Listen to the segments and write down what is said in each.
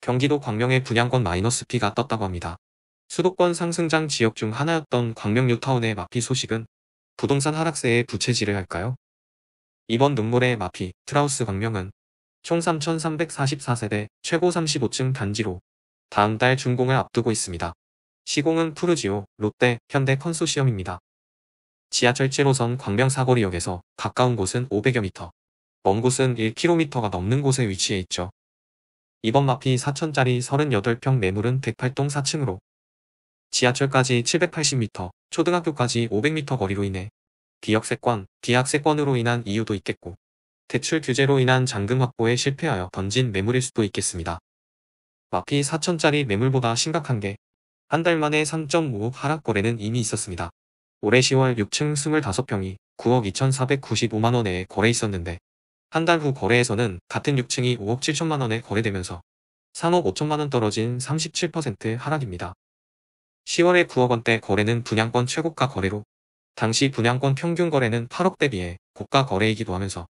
경기도 광명의 분양권 마이너스 P가 떴다고 합니다. 수도권 상승장 지역 중 하나였던 광명 뉴타운의 마피 소식은 부동산 하락세에 부채질을 할까요? 이번 눈물의 마피 트라우스 광명은 총 3,344세대 최고 35층 단지로 다음 달 준공을 앞두고 있습니다. 시공은 푸르지오, 롯데, 현대 컨소시엄입니다. 지하철 7호선 광명 사거리역에서 가까운 곳은 500여 미터, 먼 곳은 1km가 넘는 곳에 위치해 있죠. 이번 마피 4천짜리 38평 매물은 108동 4층으로 지하철까지 780m, 초등학교까지 500m 거리로 인해 비역세권, 비학세권으로 인한 이유도 있겠고 대출 규제로 인한 잔금 확보에 실패하여 던진 매물일 수도 있겠습니다. 마피 4천짜리 매물보다 심각한 게 한 달 만에 3.5억 하락 거래는 이미 있었습니다. 올해 10월 6층 25평이 9억 2,495만원에 거래 있었는데 한 달 후 거래에서는 같은 6층이 5억 7천만원에 거래되면서 3억 5천만원 떨어진 37% 하락입니다. 10월에 9억 원대 거래는 분양권 최고가 거래로 당시 분양권 평균 거래는 8억 대비해 고가 거래이기도 하면서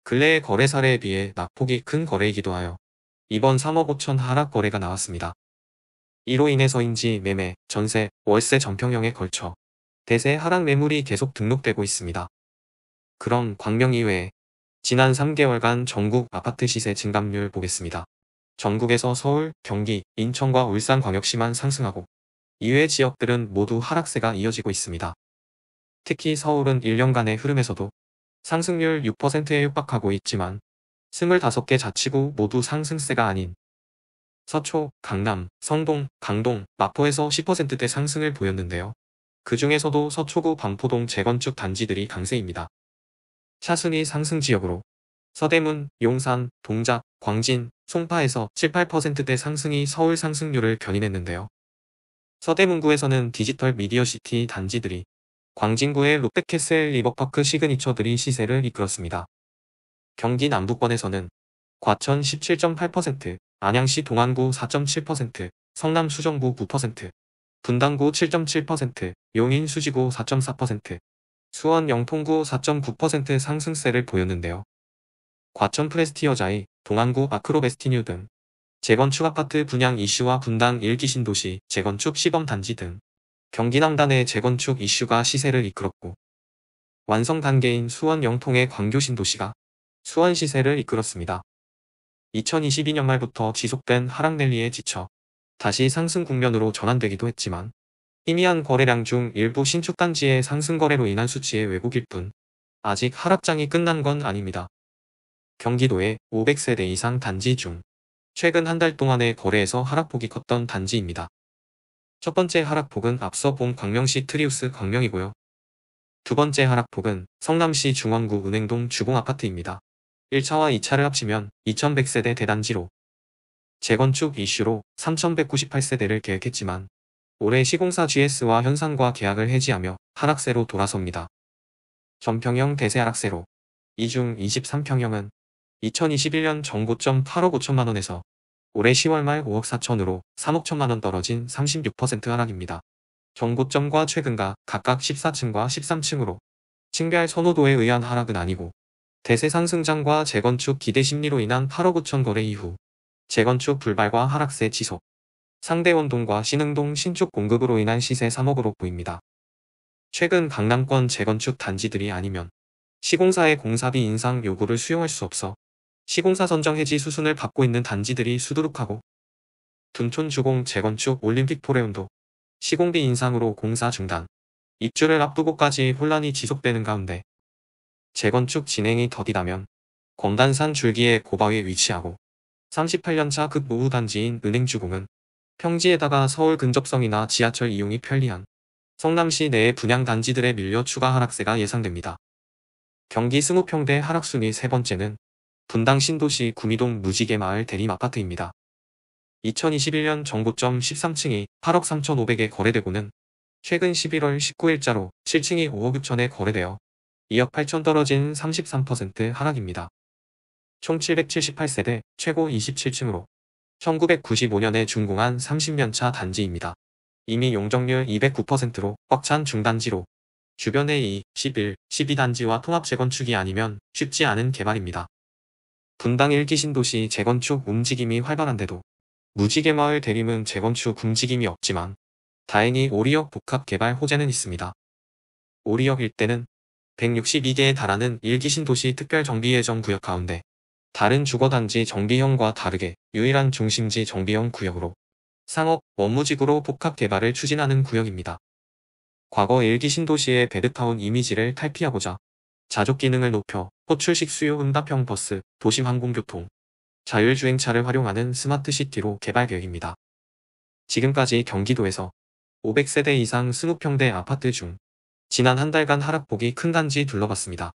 근래의 거래 사례에 비해 낙폭이 큰 거래이기도 하여 이번 3억 5천 하락 거래가 나왔습니다. 이로 인해서인지 매매, 전세, 월세 전평형에 걸쳐 대세 하락 매물이 계속 등록되고 있습니다. 그럼 광명 이외에 지난 3개월간 전국 아파트 시세 증감률 보겠습니다. 전국에서 서울, 경기, 인천과 울산광역시만 상승하고 이외 지역들은 모두 하락세가 이어지고 있습니다. 특히 서울은 1년간의 흐름에서도 상승률 6%에 육박하고 있지만 25개 자치구 모두 상승세가 아닌 서초, 강남, 성동, 강동, 마포에서 10%대 상승을 보였는데요. 그 중에서도 서초구 반포동 재건축 단지들이 강세입니다. 차순위 상승 지역으로 서대문, 용산, 동작, 광진, 송파에서 7, 8%대 상승이 서울 상승률을 견인했는데요. 서대문구에서는 디지털 미디어시티 단지들이, 광진구의 롯데캐슬 리버파크 시그니처들이 시세를 이끌었습니다. 경기 남부권에서는 과천 17.8%, 안양시 동안구 4.7%, 성남 수정구 9%, 분당구 7.7%, 용인 수지구 4.4%, 수원 영통구 4.9% 상승세를 보였는데요. 과천 프레스티어자이, 동안구 아크로베스티뉴 등 재건축 아파트 분양 이슈와 분당 1기 신도시 재건축 시범 단지 등 경기 남단의 재건축 이슈가 시세를 이끌었고 완성 단계인 수원 영통의 광교 신도시가 수원 시세를 이끌었습니다. 2022년 말부터 지속된 하락 랠리에 지쳐 다시 상승 국면으로 전환되기도 했지만 희미한 거래량 중 일부 신축 단지의 상승 거래로 인한 수치의 왜곡일 뿐 아직 하락장이 끝난 건 아닙니다. 경기도의 500세대 이상 단지 중 최근 한 달 동안의 거래에서 하락폭이 컸던 단지입니다. 첫 번째 하락폭은 앞서 본 광명시 트리우스 광명이고요. 두 번째 하락폭은 성남시 중원구 은행동 주공아파트입니다. 1차와 2차를 합치면 2100세대 대단지로 재건축 이슈로 3198세대를 계획했지만 올해 시공사 GS와 현상과 계약을 해지하며 하락세로 돌아섭니다. 전평형 대세 하락세로 이 중 23평형은 2021년 정고점 8억 5천만원에서 올해 10월 말 5억 4천으로 3억 천만원 떨어진 36% 하락입니다. 정고점과 최근가 각각 14층과 13층으로 층별 선호도에 의한 하락은 아니고 대세 상승장과 재건축 기대 심리로 인한 8억 5천 거래 이후 재건축 불발과 하락세 지속, 상대원동과 신흥동 신축 공급으로 인한 시세 3억으로 보입니다. 최근 강남권 재건축 단지들이 아니면 시공사의 공사비 인상 요구를 수용할 수 없어 시공사 선정 해지 수순을 밟고 있는 단지들이 수두룩하고 둔촌 주공 재건축 올림픽 포레온도 시공비 인상으로 공사 중단, 입주를 앞두고까지 혼란이 지속되는 가운데 재건축 진행이 더디다면 검단산 줄기의 고바위에 위치하고 38년차 극노후 단지인 은행주공은 평지에다가 서울 근접성이나 지하철 이용이 편리한 성남시 내의 분양 단지들에 밀려 추가 하락세가 예상됩니다. 경기 승우평대 하락순위 세 번째는 분당 신도시 구미동 무지개마을 대림 아파트입니다. 2021년 정고점 13층이 8억 3,500에 거래되고는 최근 11월 19일자로 7층이 5억 6천에 거래되어 2억 8천 떨어진 33% 하락입니다. 총 778세대 최고 27층으로 1995년에 준공한 30년차 단지입니다. 이미 용적률 209%로 꽉 찬 중단지로 주변의 2, 11, 12단지와 통합 재건축이 아니면 쉽지 않은 개발입니다. 분당 1기 신도시 재건축 움직임이 활발한데도 무지개마을 대림은 재건축 움직임이 없지만 다행히 오리역 복합 개발 호재는 있습니다. 오리역 일대는 162개에 달하는 1기 신도시 특별정비예정 구역 가운데 다른 주거단지 정비형과 다르게 유일한 중심지 정비형 구역으로 상업, 원무지구로 복합 개발을 추진하는 구역입니다. 과거 1기 신도시의 베드타운 이미지를 탈피하고자 자족 기능을 높여 호출식 수요 응답형 버스, 도심 항공교통, 자율주행차를 활용하는 스마트시티로 개발 계획입니다. 지금까지 경기도에서 500세대 이상 20평대 아파트 중 지난 한 달간 하락폭이 큰 단지 둘러봤습니다.